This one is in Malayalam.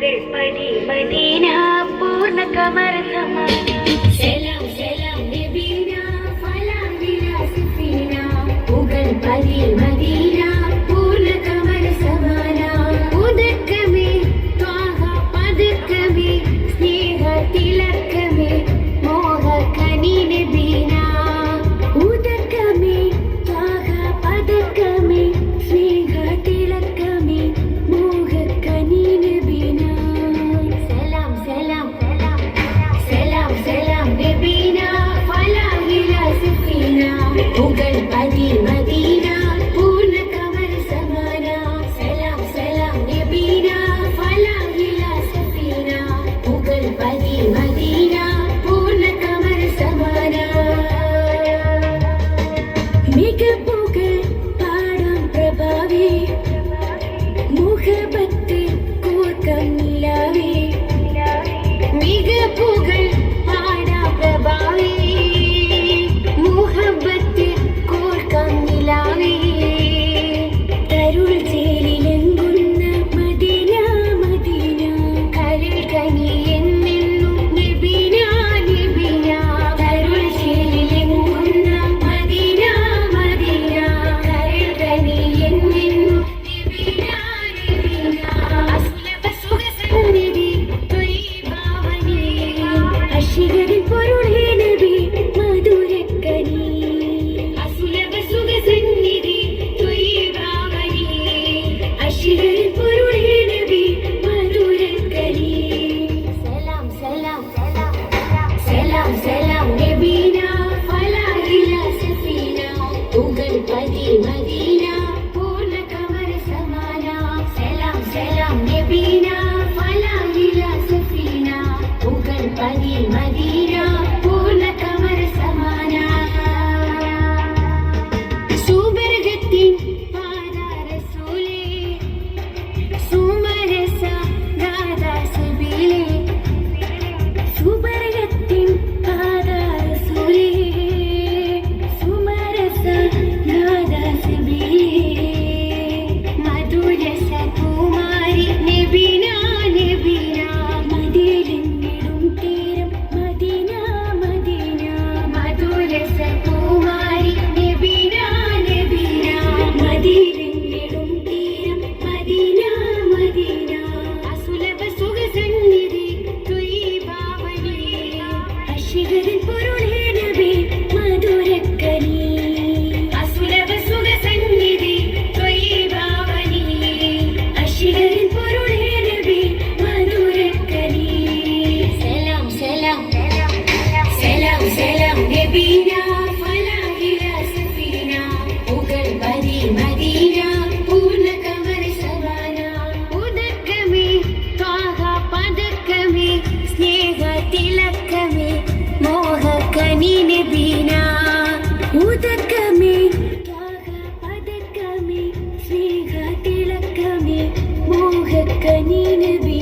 पदी मदीना पूर्ण कमर समाना सलाम सलाम नबीना फला बिला सफीना उगल पदी मदीना पूर्ण कमर समाना उदक में त्वाहा पदक में स्नेह तिलक में मोह कनी नबीना उदक में त्वाहा पदक में स्नेह तिलक में मोह कनी नबीना सलाम सलाम सलाम सलाम नबीना फला हिला सफीना उगल पदी मदीना पूर्ण कमर समाना सलाम सलाम नबीना फला हिला सफीना उगल पदी मदीना पूर्ण कमर समाना മികപ്പുകൾ പാടാം പ്രഭാവേ മുഖബത്ത് കൂർക്കം നിലാവേ മികപ്പുകൾ പാടാം പ്രഭാവേ മുഹബത്ത് കൂർക്കം നിലാവേ തരുൾ ചേലിലെങ്കുന്ന മദീന മദീന കരൾ കനി എന്നെന്നും നബീന നബീന തരുൾ ചേലിലെങ്കുന്ന മദീന മദീന കരൾ കനി എന്നെന്നും നബീന നബീന അസ്ലബ സുഖസന്നിധി ത്വയ്യിബാവനി അശികരിൻ പൊരുളേ നബി മധുരക്കനി അസ്ലബ സുഖസന്നിധി ത്വയ്യിബാവനി അശികരിൻ പൊരുളേ നബി മധുരക്കനി സലാം സലാം സലാം സലാം നബീന ഫലാ ഇലാ സഫീന ഉഗൽ പതി മദീന പൂർണ്ണ കമർ സമാന സലാം സലാം നബീന ഫലാ ഇലാ സഫീന ഉഗൽ പതി മദീന പൂർണ്ണ കമർ സമാന സുബർഗത്തിൻ പാദരസൂലേ സുമരസ ഗാദാസബിലേ സുബർഗത്തിൻ പാദരസൂലേ സുമരസ ഗാദാസബിലേ മധുരസ കുമാരി നബീന നബീന മദീനിടും തീരം മദീന മദീന മധുരസ കുമാരി നബീന നബീന മദീനിടും തീരം മദീന മദീന അസുലഭ സുഖസന്നിധി ത്വയ്യിബാവനി അശികരിൻ പൊരുളേ നബി മധുരക്കനി അസുലഭ സുഖസന്നിധി ത്വയ്യിബാവനി അശികരിൻ പൊരുളേ നബി മധുരക്കനി സലാം സലാം സലാം സലാം നബീന ഫലാ ഇലാ സഫീന ഉഗൽ പതി മദീന പൂർണ്ണ കമർ സമാന ഉദക में त्वाहा पदक में स्नेह तिलक में मोह कनी नबीना उदक में त्वाहा पदक में स्नेह तिलक में मोह कनी नबीना